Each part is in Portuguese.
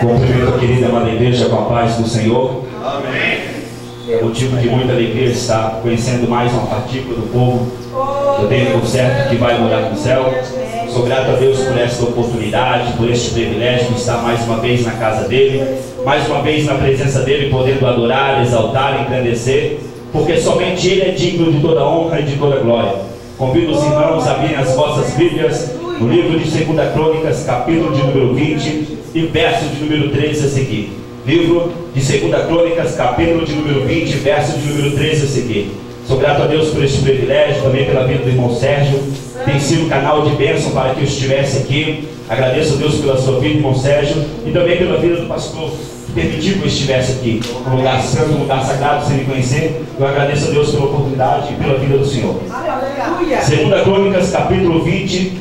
Cumprimento a querida amada igreja com a paz do Senhor. Amém. É motivo de muita alegria estar conhecendo mais uma partícula do povo que eu tenho por certo que vai morar no céu. Sou grato a Deus por esta oportunidade, por este privilégio de estar mais uma vez na casa dele, mais uma vez na presença dele, podendo adorar, exaltar, engrandecer, porque somente ele é digno de toda honra e de toda glória. Convido os irmãos a abrirem as vossas Bíblias no livro de 2 Crônicas, capítulo de número 20 e verso de número 13 a seguir. Livro de 2 Crônicas, capítulo de número 20, verso de número 13 a seguir. Sou grato a Deus por este privilégio, também pela vida do irmão Sérgio. Tem sido um canal de bênção para que eu estivesse aqui. Agradeço a Deus pela sua vida, irmão Sérgio, e também pela vida do pastor, que permitiu que eu estivesse aqui, um lugar santo, um lugar sagrado, sem me conhecer. Eu agradeço a Deus pela oportunidade e pela vida do Senhor. 2 Crônicas, capítulo 20,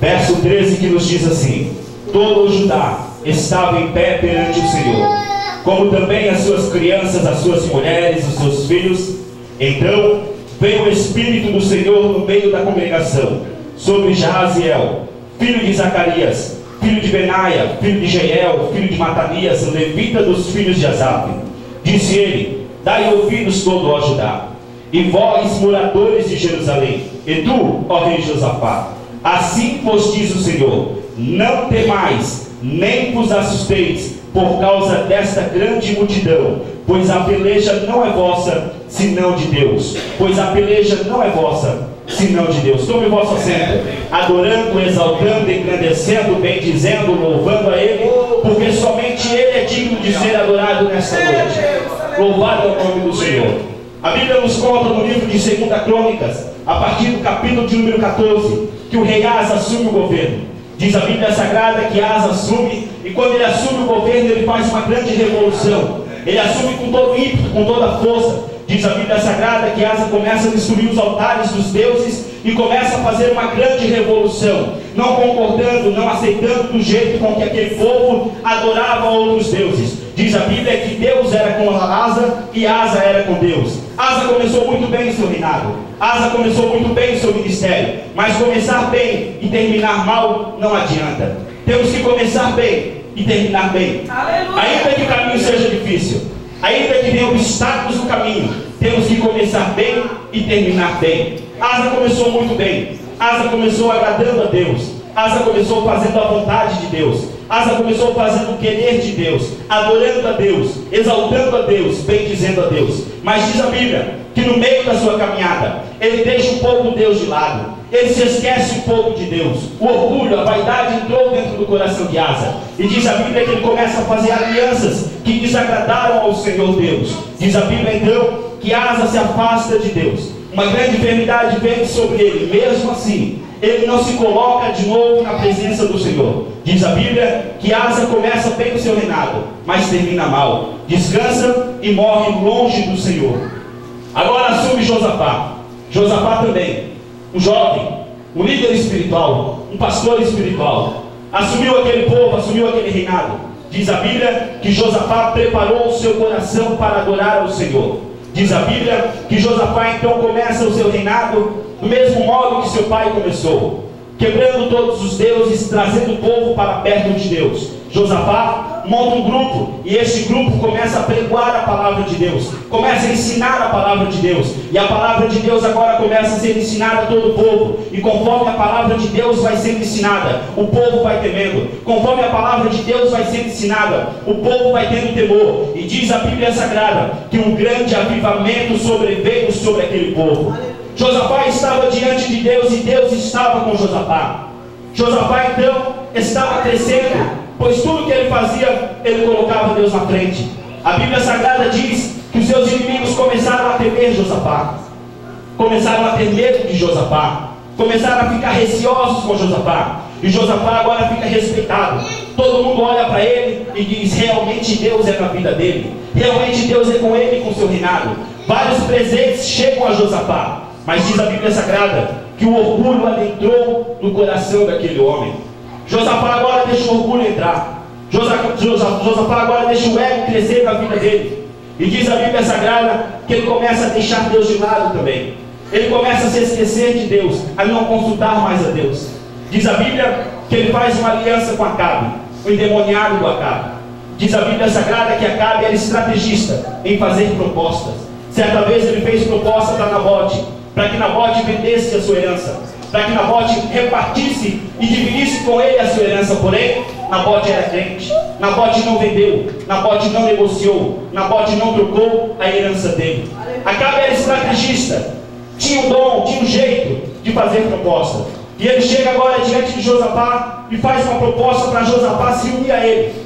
verso 13, que nos diz assim: todo o Judá estava em pé perante o Senhor, como também as suas crianças, as suas mulheres, os seus filhos. Então veio o Espírito do Senhor no meio da congregação sobre Jaziel, filho de Zacarias, filho de Benaia, filho de Jeiel, filho de Matanias, levita dos filhos de Asaf. Disse ele: dai ouvidos todo, ó Judá, e vós, moradores de Jerusalém, e tu, ó rei Josafá, assim vos diz o Senhor: não temais, nem vos assusteis por causa desta grande multidão, pois a peleja não é vossa, senão de Deus. Pois a peleja não é vossa, senão de Deus. Tome o vosso assento, adorando, exaltando, engrandecendo, bendizendo, louvando a Ele, porque somente Ele é digno de ser adorado nesta noite. Louvado é o nome do Senhor. A Bíblia nos conta no livro de 2 Crônicas, a partir do capítulo de número 14, que o rei Asa assume o governo. Diz a Bíblia Sagrada que Asa assume, e quando ele assume o governo, ele faz uma grande revolução. Ele assume com todo o ímpeto, com toda a força. Diz a Bíblia Sagrada que Asa começa a destruir os altares dos deuses e começa a fazer uma grande revolução, não concordando, não aceitando do jeito com que aquele povo adorava outros deuses. Diz a Bíblia que Deus era com Asa e Asa era com Deus. Asa começou muito bem o seu reinado, Asa começou muito bem o seu ministério, mas começar bem e terminar mal não adianta. Temos que começar bem e terminar bem. Aleluia. Ainda que o caminho seja difícil, ainda que tenha obstáculos no caminho, temos que começar bem e terminar bem. Asa começou muito bem, Asa começou agradando a Deus, Asa começou fazendo a vontade de Deus, Asa começou fazendo o querer de Deus, adorando a Deus, exaltando a Deus, bendizendo a Deus. Mas diz a Bíblia que no meio da sua caminhada, ele deixa um pouco Deus de lado, ele se esquece um pouco de Deus. O orgulho, a vaidade entrou dentro do coração de Asa, e diz a Bíblia que ele começa a fazer alianças que desagradaram ao Senhor Deus. Diz a Bíblia então que Asa se afasta de Deus, uma grande enfermidade vem sobre ele. Mesmo assim, ele não se coloca de novo na presença do Senhor. Diz a Bíblia que Asa começa bem o seu reinado, mas termina mal, descansa e morre longe do Senhor. Agora assume Josafá. Josafá também, um jovem, um líder espiritual, um pastor espiritual, assumiu aquele povo, assumiu aquele reinado. Diz a Bíblia que Josafá preparou o seu coração para adorar ao Senhor. Diz a Bíblia que Josafá então começa o seu reinado do mesmo modo que seu pai começou, quebrando todos os deuses, trazendo o povo para perto de Deus. Josafá monta um grupo, e este grupo começa a pregoar a palavra de Deus, começa a ensinar a palavra de Deus, e a palavra de Deus agora começa a ser ensinada a todo o povo, e conforme a palavra de Deus vai sendo ensinada, o povo vai temendo. Conforme a palavra de Deus vai sendo ensinada, o povo vai tendo temor, e diz a Bíblia Sagrada que um grande avivamento sobreveio sobre aquele povo. Josafá estava diante de Deus e Deus estava com Josafá. Josafá então estava crescendo, pois tudo que ele fazia, ele colocava Deus na frente. A Bíblia Sagrada diz que os seus inimigos começaram a temer Josafá, começaram a ter medo de Josafá, começaram a ficar receosos com Josafá, e Josafá agora fica respeitado. Todo mundo olha para ele e diz: realmente Deus é na vida dele, realmente Deus é com ele e com seu reinado. Vários presentes chegam a Josafá, mas diz a Bíblia Sagrada que o orgulho adentrou no coração daquele homem. Josafá agora deixa o orgulho entrar, Josafá agora deixa o ego crescer na vida dele, e diz a Bíblia Sagrada que ele começa a deixar Deus de lado também. Ele começa a se esquecer de Deus, a não consultar mais a Deus. Diz a Bíblia que ele faz uma aliança com Acabe, o endemoniado do Acabe. Diz a Bíblia Sagrada que Acabe era estrategista em fazer propostas. Certa vez ele fez proposta para Nabote, para que Nabote vendesse a sua herança, para que Nabote repartisse e dividisse com ele a sua herança. Porém, Nabote era crente, Nabote não vendeu, Nabote não negociou, Nabote não trocou a herança dele. Acabe era estrategista, tinha um dom, tinha um jeito de fazer proposta. E ele chega agora diante de Josafá e faz uma proposta para Josafá se unir a ele.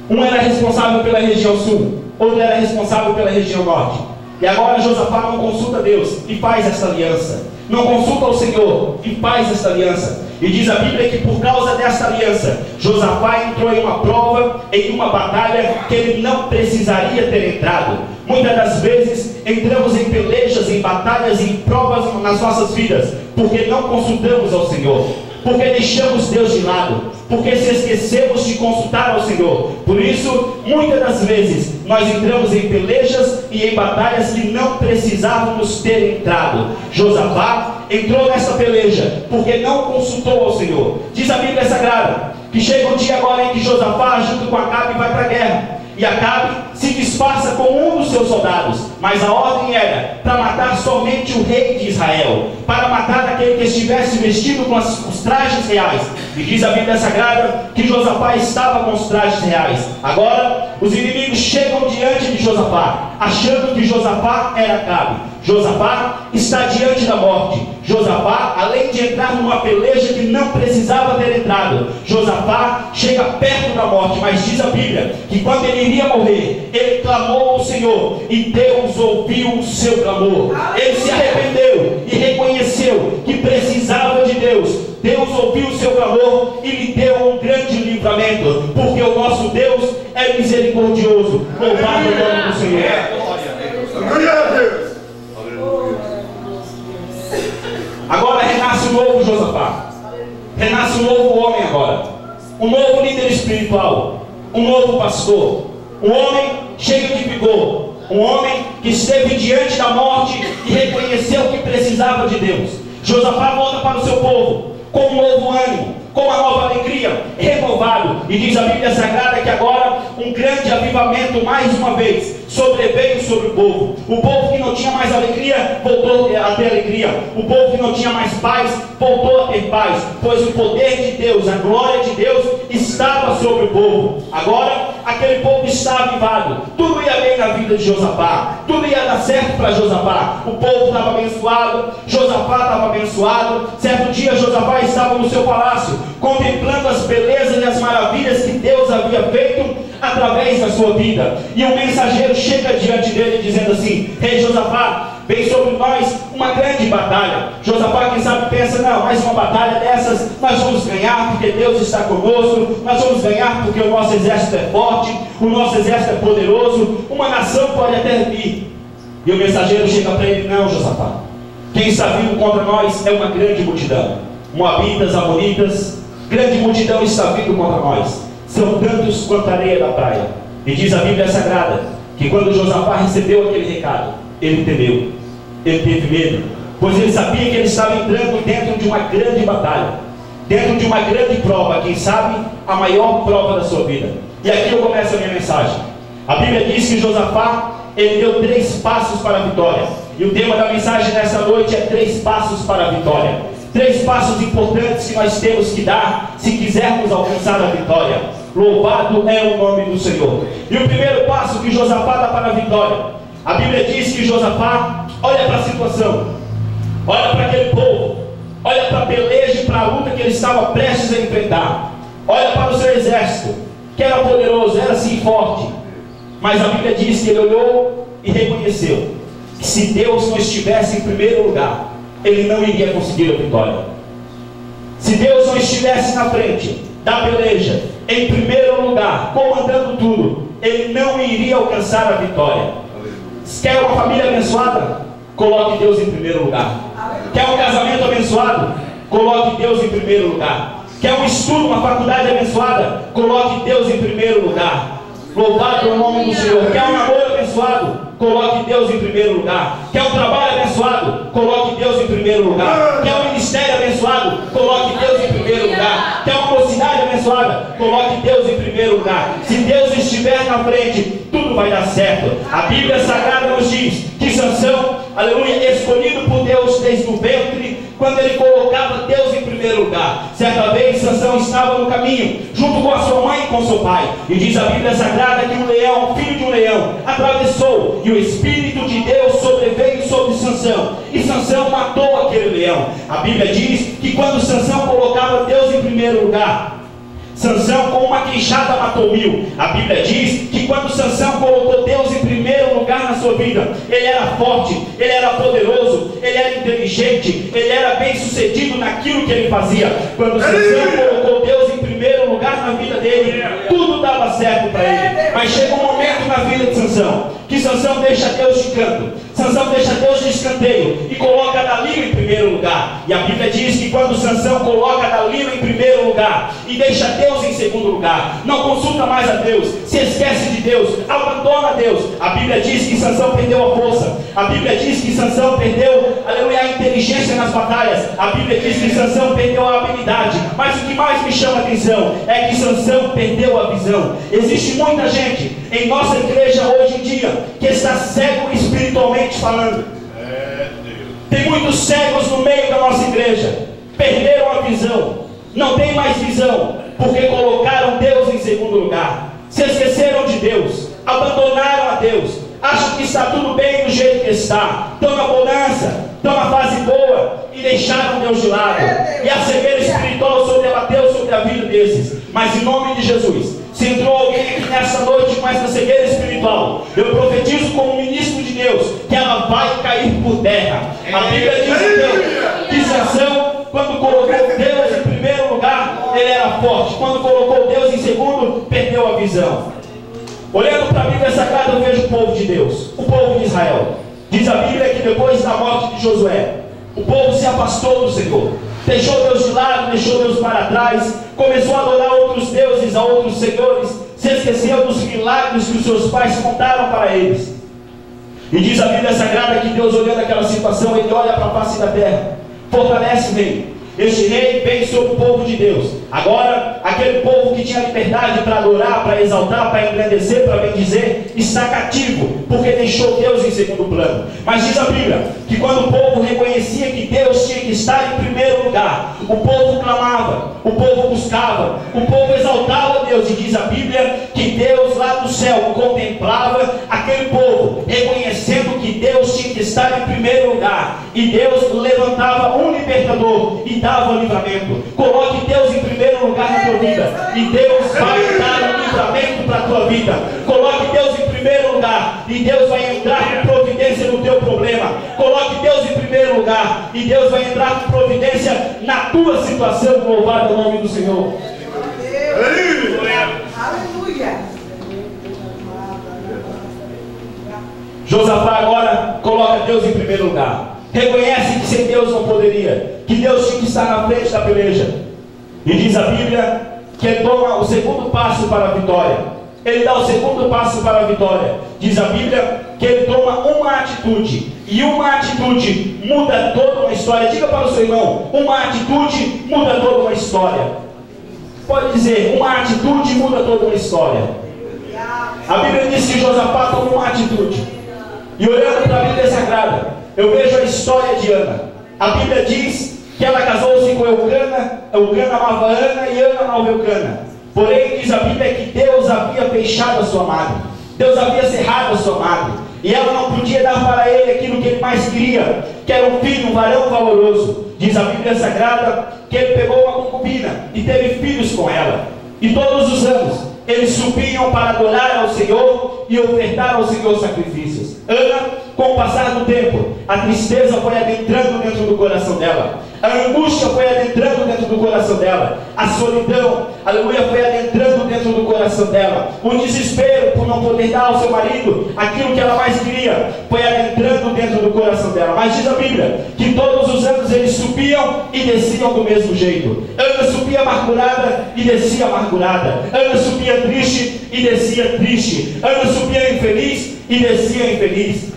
Um era responsável pela região sul, outro era responsável pela região norte. E agora Josafá não consulta Deus e faz essa aliança. Não consulta o Senhor e faz esta aliança. E diz a Bíblia que por causa desta aliança, Josafá entrou em uma prova, em uma batalha que ele não precisaria ter entrado. Muitas das vezes entramos em pelejas, em batalhas, em provas nas nossas vidas, porque não consultamos ao Senhor, porque deixamos Deus de lado, porque se esquecemos de consultar ao Senhor. Por isso, muitas das vezes, nós entramos em pelejas e em batalhas que não precisávamos ter entrado. Josafá entrou nessa peleja porque não consultou ao Senhor. Diz a Bíblia Sagrada que chega um dia agora em que Josafá, junto com Acabe, vai para a guerra. E Acabe se disfarça com um dos seus soldados, mas a ordem era para matar somente o rei de Israel, para matar aquele que estivesse vestido com os trajes reais. E diz a Bíblia Sagrada que Josafá estava com os trajes reais. Agora os inimigos chegam diante de Josafá, achando que Josafá era Acabe. Josafá está diante da morte. Josafá, além de entrar numa peleja que não precisava ter entrado, Josafá chega perto da morte. Mas diz a Bíblia que quando ele iria morrer, ele clamou ao Senhor e Deus ouviu o seu clamor. Ele se arrependeu e reconheceu que precisava de Deus. Deus ouviu o seu clamor e lhe deu um grande livramento, porque o nosso Deus é misericordioso. Louvado o nome do Senhor. Glória a Deus. Agora renasce um novo Josafá, renasce um novo homem agora, um novo líder espiritual, um novo pastor, um homem cheio de vigor, um homem que esteve diante da morte e reconheceu que precisava de Deus. Josafá volta para o seu povo com um novo ânimo, com uma nova alegria, renovado. E diz a Bíblia Sagrada que agora um grande avivamento mais uma vez sobreveio sobre o povo. O povo que não tinha mais alegria voltou a ter alegria. O povo que não tinha mais paz voltou a ter paz, pois o poder de Deus, a glória de Deus estava sobre o povo. Agora aquele povo está avivado. Tudo ia bem na vida de Josafá, tudo ia dar certo para Josafá. O povo estava abençoado, Josafá estava abençoado. Certo dia Josafá estava no seu palácio, contemplando as belezas e as maravilhas que Deus havia feito através da sua vida. E um mensageiro chega diante dele dizendo assim: Rei Josafá, vem sobre nós uma grande batalha. Josafá, quem sabe, pensa: não, mais uma batalha dessas nós vamos ganhar porque Deus está conosco, nós vamos ganhar porque o nosso exército é forte, o nosso exército é poderoso, uma nação pode até vir. E o mensageiro chega para ele: não, Josafá, quem está vindo contra nós é uma grande multidão. Moabitas, amonitas, grande multidão está vindo contra nós, são tantos quanto a areia da praia. E diz a Bíblia Sagrada que quando Josafá recebeu aquele recado, ele temeu, ele teve medo, pois ele sabia que ele estava entrando dentro de uma grande batalha, dentro de uma grande prova, quem sabe a maior prova da sua vida. E aqui eu começo a minha mensagem. A Bíblia diz que Josafá, ele deu 3 passos para a vitória. E o tema da mensagem nessa noite é 3 passos para a vitória. 3 passos importantes que nós temos que dar se quisermos alcançar a vitória. Louvado é o nome do Senhor. E o primeiro passo que Josafá dá para a vitória, a Bíblia diz que Josafá olha para a situação, olha para aquele povo, olha para a peleja e para a luta que ele estava prestes a enfrentar, olha para o seu exército, que era poderoso, era sim forte. Mas a Bíblia diz que ele olhou e reconheceu que se Deus não estivesse em primeiro lugar, ele não iria conseguir a vitória. Se Deus não estivesse na frente da peleja, em primeiro lugar, comandando tudo, ele não iria alcançar a vitória. Quer uma família abençoada? Coloque Deus em primeiro lugar. Quer um casamento abençoado? Coloque Deus em primeiro lugar. Quer um estudo, uma faculdade abençoada? Coloque Deus em primeiro lugar. Louvado é o nome do Senhor. Quer um namoro abençoado? Coloque Deus em primeiro lugar. Quer um trabalho abençoado? Coloque Deus em primeiro lugar. Quer um ministério abençoado? Coloque Deus em primeiro lugar. Quer abençoada, coloque Deus em primeiro lugar. Se Deus estiver na frente, tudo vai dar certo. A Bíblia Sagrada nos diz que Sansão, aleluia, escolhido por Deus desde o ventre, quando ele colocava Deus em primeiro lugar. Certa vez Sansão estava no caminho, junto com a sua mãe e com seu pai, e diz a Bíblia Sagrada que um leão, filho de um leão, atravessou, e o Espírito de Deus sobreveio sobre Sansão, e Sansão matou aquele leão. A Bíblia diz que quando Sansão colocava Deus em primeiro lugar, Sansão com uma queixada matou 1000. A Bíblia diz que quando Sansão colocou Deus em primeiro lugar na sua vida, ele era forte, ele era poderoso, ele era inteligente, ele era bem sucedido naquilo que ele fazia. Quando Sansão colocou Deus em primeiro lugar na vida dele, tudo dava certo para ele. Mas chega um momento na vida de Sansão que Sansão deixa Deus de canto, Sansão deixa Deus de escanteio e coloca Dalila em primeiro lugar. E a Bíblia diz que quando Sansão coloca Dalila em primeiro lugar e deixa Deus em segundo lugar, não consulta mais a Deus, se esquece de Deus, abandona Deus, a Bíblia diz que Sansão perdeu a força. A Bíblia diz que Sansão perdeu, aleluia, a inteligência nas batalhas. A Bíblia diz que Sansão perdeu a habilidade. Mas o que mais me chama a atenção é que Sansão perdeu a visão. Existe muita gente em nossa igreja hoje em dia que está cego espiritualmente falando. Tem muitos cegos no meio da nossa igreja, perderam a visão, não tem mais visão, porque colocaram Deus em segundo lugar, se esqueceram de Deus, abandonaram a Deus, acham que está tudo bem do jeito que está, estão na bonança, estão na fase boa e deixaram Deus de lado. E a cegueira espiritual sobrebateu sobre a vida desses. Mas em nome de Jesus, se entrou alguém aqui nessa noite com essa cegueira espiritual, eu profetizo como ministro de Deus que ela vai cair por terra. A Bíblia diz que Sansão, quando colocou Deus em primeiro lugar, ele era forte. Quando colocou Deus em segundo, perdeu a visão. Olhando para a Bíblia Sagrada, eu vejo o povo de Deus, o povo de Israel. Diz a Bíblia que depois da morte de Josué, o povo se afastou do Senhor, deixou Deus de lado, deixou Deus para trás, começou a adorar outros deuses, a outros senhores, se esqueceu dos milagres que os seus pais contaram para eles. E diz a Bíblia Sagrada que Deus, olhando aquela situação, ele olha para a face da terra, fortalece bem. Este rei vem sobre o povo de Deus. Agora, aquele povo que tinha liberdade para adorar, para exaltar, para engrandecer, para bendizer, está cativo, porque deixou Deus em segundo plano. Mas diz a Bíblia que quando o povo reconhecia que Deus tinha que estar em primeiro lugar, o povo clamava, o povo buscava, o povo exaltava Deus. E diz a Bíblia que Deus lá do céu contemplava aquele povo, reconhecendo que Deus tinha que estar em primeiro lugar. E Deus levantava um libertador e dava o livramento. Coloque Deus em primeiro lugar na tua vida, e Deus vai dar um livramento para a tua vida. Coloque Deus em primeiro lugar, e Deus vai entrar com providência no teu problema. Coloque Deus em primeiro lugar, e Deus vai entrar com providência na tua situação. Louvado é o nome do Senhor. Aleluia. Josafá agora coloca Deus em primeiro lugar. Reconhece que sem Deus não poderia, que Deus tinha que estar na frente da peleja. E diz a Bíblia que ele toma o segundo passo para a vitória. Ele dá o segundo passo para a vitória. Diz a Bíblia que ele toma uma atitude, e uma atitude muda toda uma história. Diga para o seu irmão: uma atitude muda toda uma história. Pode dizer: uma atitude muda toda uma história. A Bíblia diz que Josafá tomou uma atitude. E olhando para a Bíblia Sagrada, eu vejo a história de Ana. A Bíblia diz que ela casou-se com Eucana, Eucana amava Ana e Ana amava Eucana. Porém, diz a Bíblia que Deus havia fechado a sua madre, Deus havia cerrado a sua madre, e ela não podia dar para ele aquilo que ele mais queria, que era um filho, um varão valoroso. Diz a Bíblia Sagrada que ele pegou uma concubina e teve filhos com ela. E todos os anos eles subiam para adorar ao Senhor e ofertar ao Senhor sacrifícios. Ana, com o passar do tempo, a tristeza foi adentrando dentro do coração dela, a angústia foi adentrando dentro do coração dela, a solidão, aleluia, foi adentrando dentro do coração dela, o desespero por não poder dar ao seu marido aquilo que ela mais queria, foi adentrando dentro do coração dela. Mas diz a Bíblia que todos os anos eles subiam e desciam do mesmo jeito. Ana subia amargurada e descia amargurada, Ana subia triste e descia triste, Ana subia infeliz e descia infeliz.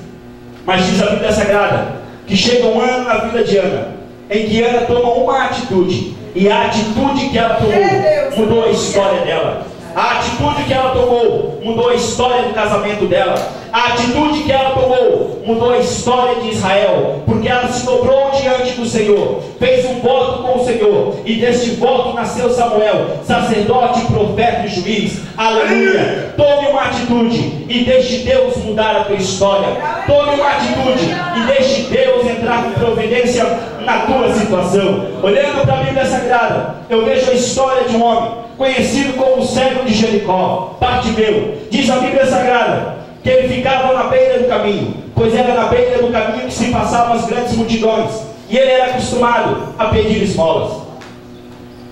Mas diz a Bíblia Sagrada que chega um ano na vida de Ana em que Ana toma uma atitude, E a atitude que ela tomou mudou a história dela. A atitude que ela tomou mudou a história do casamento dela. A atitude que ela tomou mudou a história de Israel, porque ela se dobrou diante do Senhor, fez um voto com o Senhor, e deste voto nasceu Samuel, sacerdote, profeta e juiz. Aleluia! Tome uma atitude e deixe Deus mudar a tua história. Tome uma atitude e deixe Deus entrar com providência na tua situação. Olhando para a Bíblia Sagrada, eu vejo a história de um homem conhecido como o cego de Jericó, Bartimeu. Diz a Bíblia Sagrada que ele ficava na beira do caminho, pois era na beira do caminho que se passavam as grandes multidões, e ele era acostumado a pedir esmolas.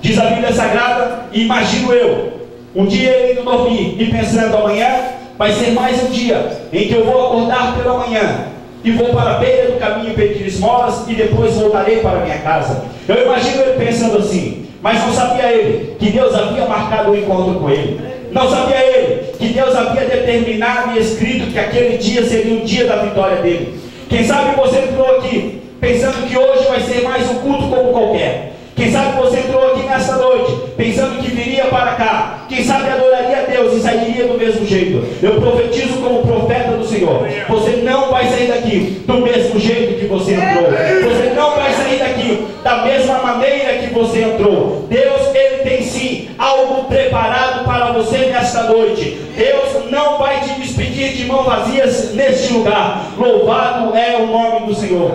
Diz a Bíblia Sagrada, e imagino eu, um dia ele indo dormir e pensando: amanhã vai ser mais um dia em que eu vou acordar pela manhã e vou para a beira do caminho pedir esmolas e depois voltarei para minha casa. Eu imagino ele pensando assim, mas não sabia ele que Deus havia marcado o encontro com ele. Não sabia ele que Deus havia determinado e escrito que aquele dia seria o dia da vitória dele. Quem sabe você entrou aqui pensando que hoje vai ser mais um culto como qualquer. Quem sabe você entrou aqui nesta noite pensando que viria para cá. Quem sabe adoraria a Deus e sairia do mesmo jeito. Eu profetizo como profeta do Senhor: você não vai sair daqui do mesmo jeito que você entrou. Você não vai sair daqui da mesma maneira que você entrou. Deus, Ele tem sim algo preparado para você nesta noite. Deus não vai te despedir de mãos vazias neste lugar. Louvado é o nome do Senhor.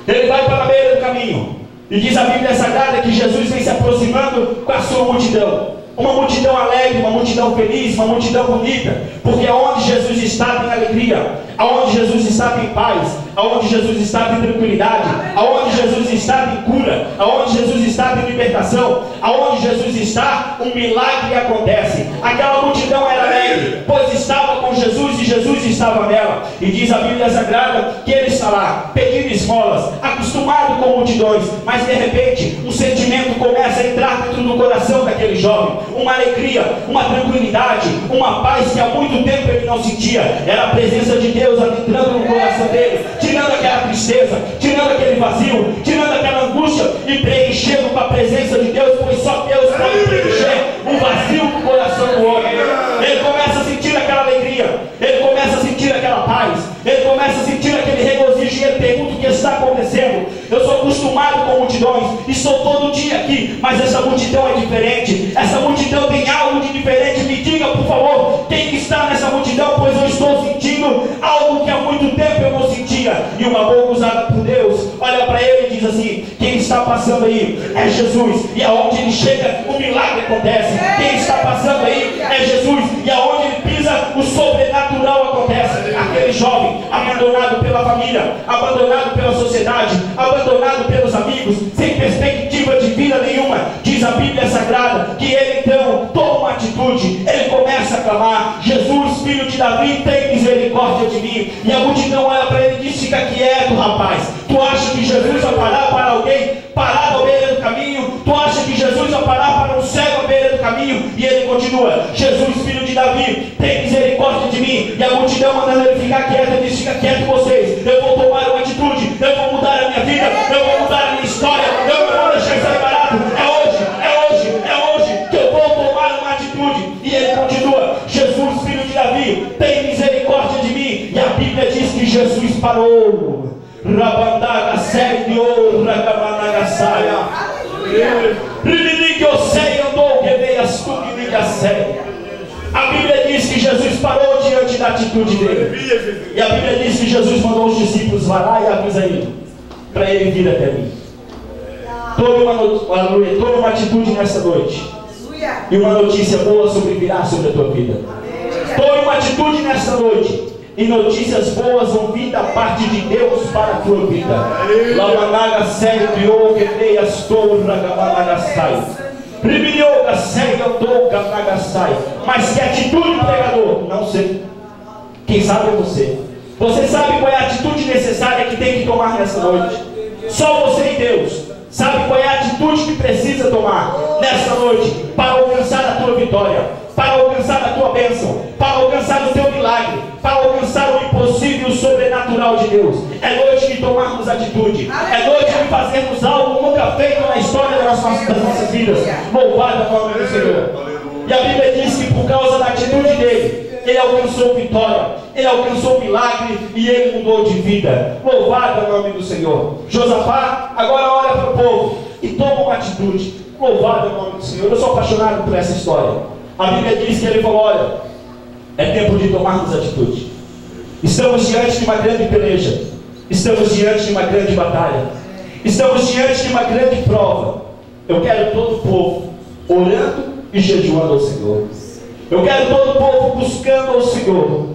Ele vai para a beira do caminho. E diz a Bíblia Sagrada que Jesus vem se aproximando com a sua multidão. Uma multidão alegre, uma multidão feliz, uma multidão bonita. Porque aonde Jesus estava em alegria, aonde Jesus estava em paz, aonde Jesus estava em tranquilidade, aonde Jesus estava em cura, aonde Jesus estava em libertação, aonde Jesus está, um milagre acontece. Aquela multidão era alegre, pois estava com Jesus e Jesus estava nela. E diz a Bíblia Sagrada que ele está lá, pedindo esmolas, acostumado com multidões, mas de repente um sentimento começa a entrar dentro do coração daquele jovem. Uma alegria, uma tranquilidade, uma paz que há muito tempo ele não sentia. Era a presença de Deus adentrando no coração dele, tirando aquela tristeza, tirando aquele vazio, tirando aquela angústia e preenchendo com a presença de Deus, pois só Deus pode preencher o vazio do coração do homem. Ele começa a sentir aquela alegria, ele começa a sentir aquela paz, ele começa a sentir aquele regozijo e ele pergunta: o que está acontecendo? Eu sou acostumado com multidões, estou todo dia aqui, mas essa multidão é diferente, essa multidão tem algo de diferente. Me diga, por favor, quem que está nessa multidão, pois eu estou sentindo algo que há muito tempo eu não sentia. E uma boca usada por Deus olha para ele e diz assim: quem está passando aí é Jesus, e aonde ele chega o milagre acontece. Quem está passando aí é Jesus, e aonde ele pisa o sobrenatural acontece. Aquele jovem abandonado pela família, abandonado pela sociedade, abandonado pelos amigos, sem perspectiva de vida nenhuma, diz a Bíblia Sagrada que ele então toma uma atitude. Ele começa a clamar: Jesus, filho de Davi, tem misericórdia de mim. E a multidão olha para ele e diz: fica quieto, rapaz. Tu acha que Jesus vai parar para alguém parado à beira do caminho? Tu acha que Jesus vai parar para um cego à beira do caminho? E ele continua: Jesus, filho de Davi, tem misericórdia de mim. E a multidão mandando ele ficar quieto, ele diz: fica quieto vocês, eu vou tomar uma atitude, eu vou mudar a minha vida, eu vou mudar a minha história, eu não vou deixar isso aí parado. É hoje que eu vou tomar uma atitude. E ele continua: Jesus, filho de Davi, tem misericórdia de mim. E a Bíblia diz que Jesus parou. Rabandaga segue o Ragamanaga saia. Que eu sei, andou que veias tu que me sei. A Bíblia diz que Jesus parou diante da atitude dele. E a Bíblia diz que Jesus mandou os discípulos: vai lá e avisa ele, para ele vir até mim. Tome uma atitude nessa noite. E uma notícia boa virá sobre a tua vida. Tome uma atitude nessa noite, e notícias boas vão vir da parte de Deus para a tua vida. Lamanaga segue o que veias tu Ragamanaga sai. Mas que atitude, pregador? Não sei. Quem sabe é você. Você sabe qual é a atitude necessária que tem que tomar nessa noite. Só você e Deus sabe qual é a atitude que precisa tomar nessa noite para alcançar a tua vitória, para alcançar a tua bênção, para alcançar o teu milagre, para alcançar o impossível, o sobrenatural de Deus. É noite que tomarmos atitude. É noite de fazermos algo nunca feito na história das nossas vidas. Louvado é o nome do Senhor. E a Bíblia diz que por causa da atitude dele, ele alcançou vitória, ele alcançou milagre e ele mudou de vida. Louvado é o nome do Senhor. Josafá agora olha para o povo e toma uma atitude. Louvado é o nome do Senhor. Eu sou apaixonado por essa história. A Bíblia diz que ele falou: olha, é tempo de tomarmos atitude. Estamos diante de uma grande peleja. Estamos diante de uma grande batalha. Estamos diante de uma grande prova. Eu quero todo o povo orando e jejuando ao Senhor. Eu quero todo o povo buscando ao Senhor.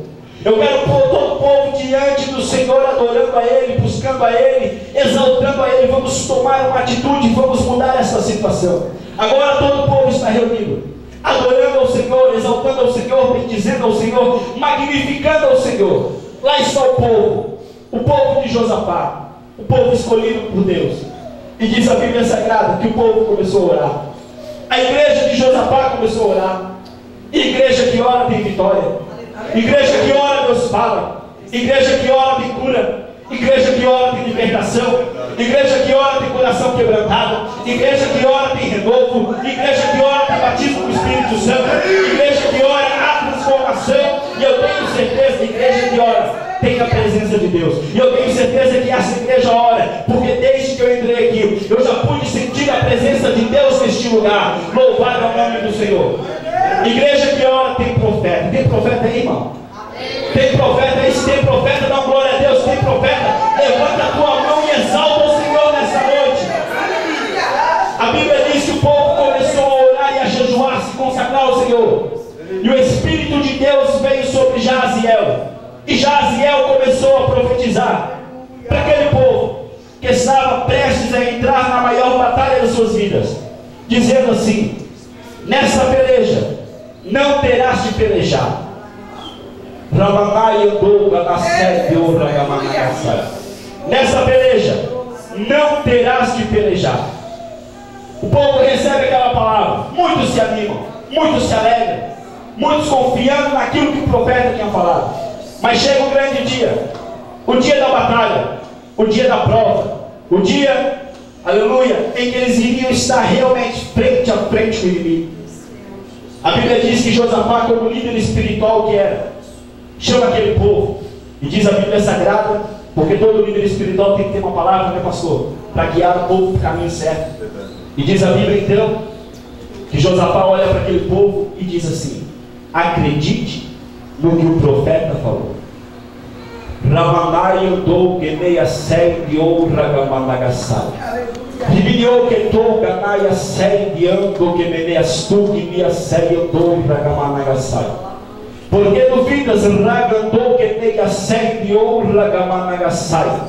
Eu quero todo o povo diante do Senhor, adorando a Ele, buscando a Ele, exaltando a Ele. Vamos tomar uma atitude, vamos mudar essa situação. Agora todo o povo está reunido, adorando ao Senhor, exaltando ao Senhor, bendizendo ao Senhor, magnificando ao Senhor. Lá está o povo de Josafá, o povo escolhido por Deus. E diz a Bíblia Sagrada que o povo começou a orar. A igreja de Josafá começou a orar. Igreja que ora tem vitória. Igreja que ora Deus fala. Igreja que ora tem cura. Igreja que ora tem libertação. Igreja que ora tem coração quebrantado. Igreja que ora tem renovo. Igreja que ora tem batismo com o Espírito Santo. Igreja que ora há transformação. E eu tenho certeza que igreja que ora tem a presença de Deus. E eu tenho certeza que essa igreja ora, porque desde que eu entrei aqui, eu já pude sentir a presença de Deus neste lugar. Louvado é o nome do Senhor. Igreja que ora tem profeta. Tem profeta aí, irmão? Tem profeta aí? Se tem profeta, dá glória a Deus. Tem profeta, levanta a tua mão e exalta o Senhor nessa noite. A Bíblia diz que o povo começou a orar e a jejuar, se consagrar ao Senhor. E o Espírito de Deus veio sobre Jaziel. E Jaziel começou a profetizar para aquele povo que estava prestes a entrar na maior batalha das suas vidas, dizendo assim: nessa peleja não terás de pelejar. Nessa peleja não terás de pelejar. O povo recebe aquela palavra, muitos se animam, muitos se alegram, muitos confiando naquilo que o profeta tinha falado. Mas chega um grande dia, o dia da batalha, o dia da prova, o dia, aleluia, em que eles iriam estar realmente frente a frente com o inimigo. A Bíblia diz que Josafá, como líder espiritual que era, chama aquele povo, e diz a Bíblia Sagrada, porque todo líder espiritual tem que ter uma palavra, né, pastor? Para guiar o povo para o caminho certo. E diz a Bíblia então, que Josafá olha para aquele povo e diz assim: acredite no que o profeta falou. Ramanai andou geneia sei de oura gamanagasai. Diminuiu que tou ganaia sei de ando que meneas tu que me sei andou ragamanagasai. Porque duvidas ragandou geneia sei de oura gamanagasai.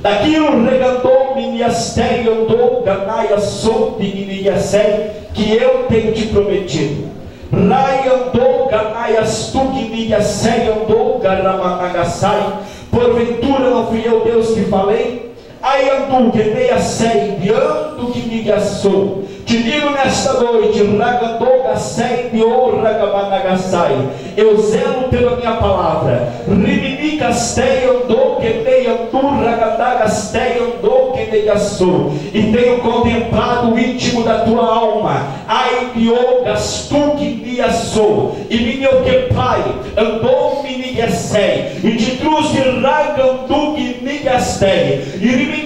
Daquilo regandou ministério andou ganaia sou de minha sei que eu tenho te prometido. Rai andou ganaias tu que me sei andou garamanagasai. Porventura não fui eu Deus que falei? Ai andu que me sei de ando que me sou. Te digo nesta noite, ragandou gasei de oura gamanagasai. Eu zelo pela minha palavra. Rimini gastei andou que me andu ragandagastei andou que me sou. E tenho contemplado o íntimo da tua alma. Ai de ogas tu que me sou. E me pai andou me gasei. E te trouxe ragandu que me gastei. E me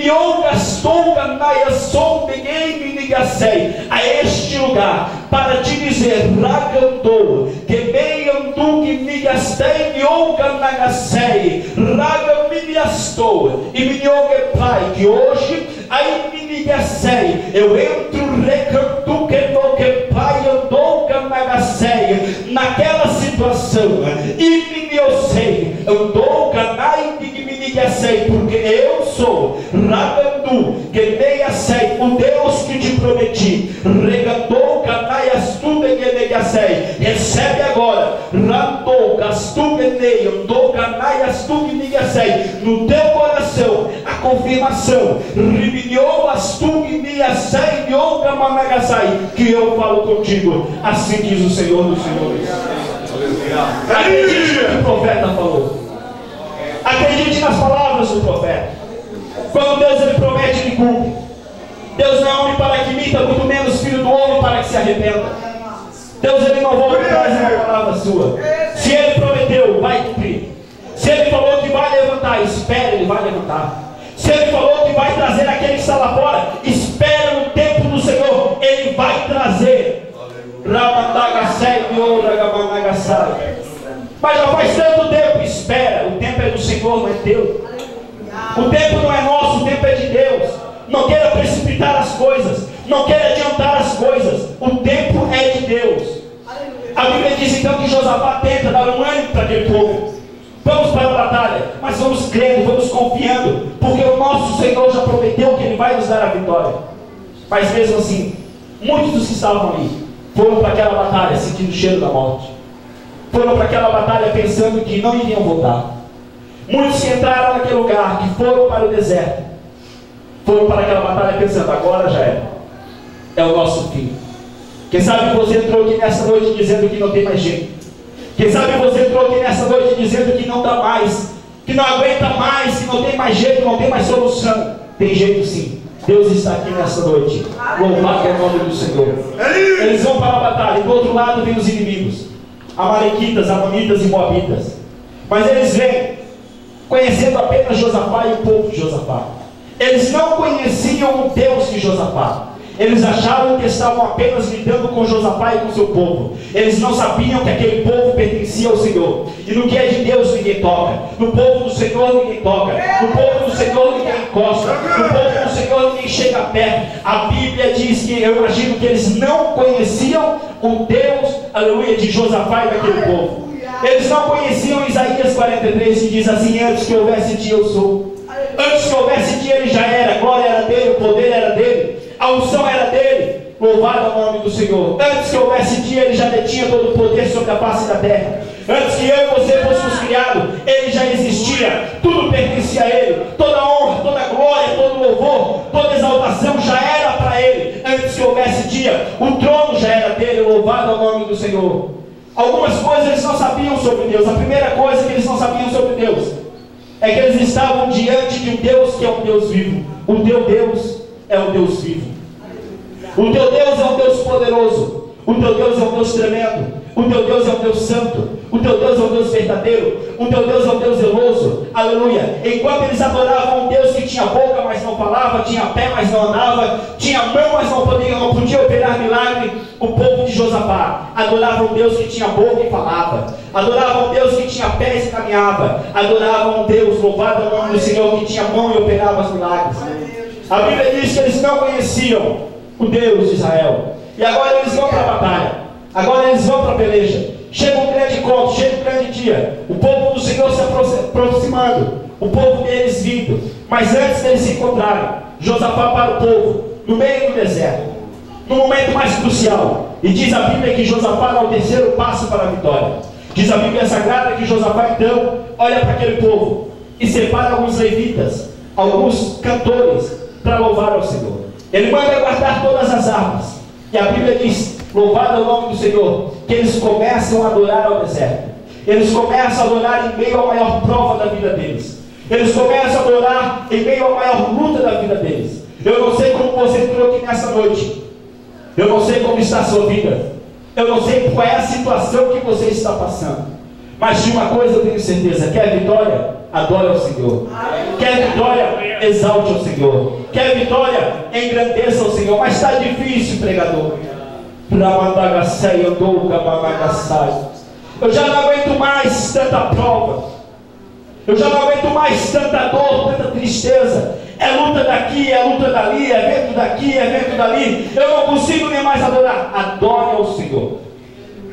gastou ganaias sou ninguém me gasei. A este lugar para te dizer: ragandou que me andu que me gastei me oganagacei raga me gastou e me pai que hoje aí me gastei eu entro recanto que no que pai andou ganagacei naquela situação e me eu sei andou ganai que me gastei porque eu sou ragandu que me gastei o Deus que te prometi. Regadou canaias tu sei. Recebe agora randou gastu andou canaias tu sei. No teu coração a confirmação riminhou as tu sei que eu falo contigo. Assim diz o Senhor dos Senhores. Acredite no que o profeta falou. Acredite nas palavras do profeta. Quando Deus ele promete, ele cumpre. Deus não é homem para que minta, muito menos filho do homem para que se arrependa. Deus ele não volta atrás uma palavra sua. Se ele prometeu, vai cumprir. Se ele falou que vai levantar, espera, ele vai levantar. Se ele falou que vai trazer aquele que está lá fora, espera no tempo do Senhor, ele vai trazer. Mas já faz tanto tempo, espera, o tempo é do Senhor, não é teu. O tempo não é nosso, o tempo é de Deus. Não queira precipitar as coisas, não queira adiantar as coisas, o tempo é de Deus. A Bíblia diz então que Josafá tenta dar um ânimo para aquele povo. Vamos para a batalha, mas vamos crendo, vamos confiando, porque o nosso Senhor já prometeu que Ele vai nos dar a vitória. Mas mesmo assim, muitos dos que estavam ali foram para aquela batalha sentindo o cheiro da morte. Foram para aquela batalha pensando que não iriam voltar. Muitos que entraram naquele lugar, que foram para o deserto, foram para aquela batalha pensando, agora já era. É o nosso fim. Quem sabe você entrou aqui nessa noite dizendo que não tem mais jeito. Quem sabe você entrou aqui nessa noite dizendo que não dá mais, que não aguenta mais, que não tem mais jeito, não tem mais solução. Tem jeito sim. Deus está aqui nessa noite. Louvado é o nome do Senhor. Eles vão para a batalha. E do outro lado vêm os inimigos. Amalequitas, Amonitas e Moabitas. Mas eles vêm conhecendo apenas Josafá e o povo de Josafá. Eles não conheciam o Deus de Josafá. Eles achavam que estavam apenas lidando com Josafá e com seu povo. Eles não sabiam que aquele povo pertencia ao Senhor. E no que é de Deus ninguém toca. No povo do Senhor ninguém toca. No povo do Senhor ninguém encosta. No povo do Senhor ninguém chega perto. A Bíblia diz que, eu imagino que eles não conheciam o Deus, aleluia, de Josafá e daquele povo. Eles não conheciam Isaías 43, que diz assim: antes que houvesse dia eu sou. Antes que houvesse dia ele já era. A glória era dele, o poder era dele, a unção era dele. Louvado é o nome do Senhor. Antes que houvesse dia ele já detinha todo o poder sobre a face da terra. Antes que eu e você fôssemos criados, ele já existia. Tudo pertencia a ele. Toda honra, toda glória, todo louvor, toda exaltação já era para ele. Antes que houvesse dia, o trono já era dele. Louvado é o nome do Senhor. Algumas coisas eles não sabiam sobre Deus. A primeira coisa que eles não sabiam sobre Deus é que eles estavam diante de um Deus que é um Deus vivo. O teu Deus é um Deus vivo. O teu Deus é um Deus poderoso. O teu Deus é um Deus tremendo. O teu Deus é um Deus santo. O teu Deus é um Deus verdadeiro. O teu Deus é um Deus zeloso. Aleluia. Enquanto eles adoravam um Deus que tinha boca, mas não falava, tinha pé, mas não andava, tinha mão, mas não podia operar milagre, o povo de Josafá adorava um Deus que tinha boca e falava. Adorava um Deus que tinha pés e caminhava. Adorava um Deus, louvado é o nome do Senhor, que tinha mão e operava os milagres. A Bíblia diz que eles não conheciam o Deus de Israel. E agora eles vão para a batalha. Agora eles vão para a peleja. Chega um grande encontro, chega um grande dia. O povo do Senhor se aproximando. O povo deles vindo. Mas antes deles se encontrarem, Josafá para o povo, no meio do deserto, no momento mais crucial. E diz a Bíblia que Josafá dá o terceiro passo para a vitória. Diz a Bíblia Sagrada que Josafá então olha para aquele povo e separa alguns levitas, alguns cantores, para louvar ao Senhor. Ele manda guardar todas as armas. E a Bíblia diz, louvado é o nome do Senhor, que eles começam a adorar ao deserto. Eles começam a adorar em meio à maior prova da vida deles. Eles começam a adorar em meio à maior luta da vida deles. Eu não sei como você entrou aqui nessa noite. Eu não sei como está a sua vida. Eu não sei qual é a situação que você está passando. Mas de uma coisa eu tenho certeza: quer vitória? Adore ao Senhor. Quer vitória? Exalte ao Senhor. Quer vitória? Engrandeça ao Senhor. Mas está difícil, pregador. Eu já não aguento mais tanta prova. Eu já não aguento mais tanta dor, tanta tristeza. É luta daqui, é luta dali, é vento daqui, é vento dali. Eu não consigo nem mais adorar. Adore ao Senhor.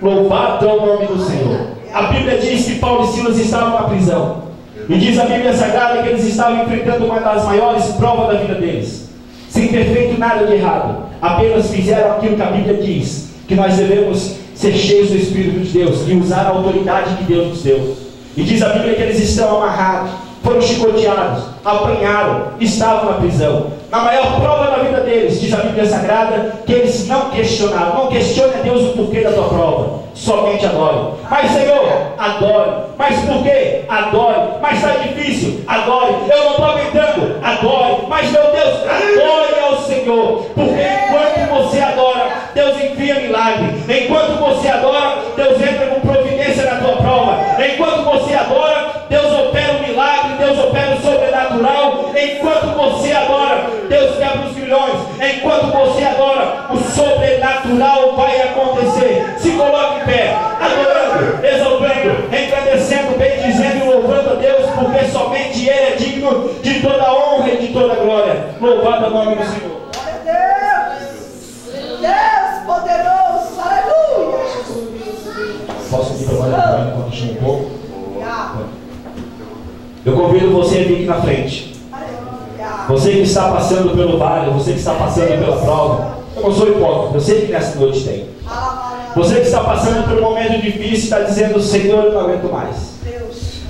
Louvado é o nome do Senhor. A Bíblia diz que Paulo e Silas estavam na prisão. E diz a Bíblia Sagrada que eles estavam enfrentando uma das maiores provas da vida deles. Sem ter feito nada de errado. Apenas fizeram aquilo que a Bíblia diz. Que nós devemos ser cheios do Espírito de Deus e usar a autoridade que Deus nos deu. E diz a Bíblia que eles estão amarrados, foram chicoteados, apanharam, estavam na prisão. na maior prova da vida deles, diz a Bíblia Sagrada, que eles não questionaram. Não questione a Deus o porquê da tua prova, somente adore. Mas Senhor, adore. Mas por quê? Adore. Mas está difícil, adore. Eu não estou aguentando, adore. Mas meu Deus, adore ao Senhor, porque enquanto você adora, Deus envia milagre. Enquanto você adora, Deus entra com providência na tua prova. Enquanto você adora, Deus opera o milagre, Deus opera o sobrenatural. Enquanto você adora, Deus quebra os grilhões. Enquanto você adora, o sobrenatural vai acontecer. Se coloque em pé, adorando, exaltando, engrandecendo, bendizendo e louvando a Deus, porque somente Ele é digno de toda honra e de toda glória. Louvado é o nome do Senhor. Deus poderoso, aleluia. Posso ir trabalhando enquanto chamo um pouco? Eu convido você a vir aqui na frente. Você que está passando pelo vale, você que está passando pela prova. Eu não sou hipócrita, eu sei que nessa noite tem. Você que está passando por um momento difícil, está dizendo: Senhor, eu não aguento mais.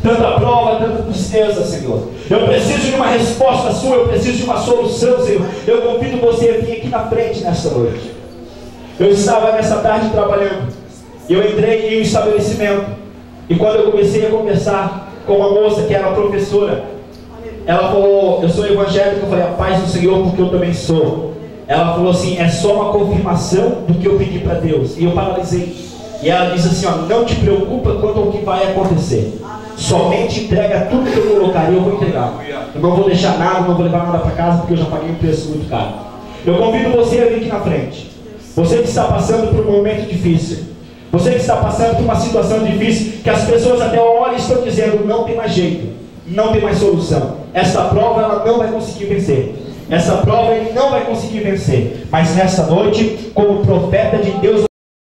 Tanta prova, tanta tristeza, Senhor. Eu preciso de uma resposta sua, eu preciso de uma solução, Senhor. Eu convido você a vir aqui na frente nesta noite. Eu estava nessa tarde trabalhando, e eu entrei em um estabelecimento, e quando eu comecei a conversar com uma moça que era professora, ela falou: eu sou evangélico. Eu falei: a paz do Senhor, porque eu também sou. Ela falou assim: é só uma confirmação do que eu pedi para Deus. E eu paralisei. E ela disse assim: ó, não te preocupa quanto ao que vai acontecer, somente entrega tudo que eu colocar e eu vou entregar. Eu não vou deixar nada, não vou levar nada para casa, porque eu já paguei um preço muito caro. Eu convido você a vir aqui na frente. Você que está passando por um momento difícil, você que está passando por uma situação difícil, que as pessoas até olham e estão dizendo: não tem mais jeito, não tem mais solução, essa prova ela não vai conseguir vencer, essa prova ele não vai conseguir vencer. Mas nessa noite, como profeta de Deus,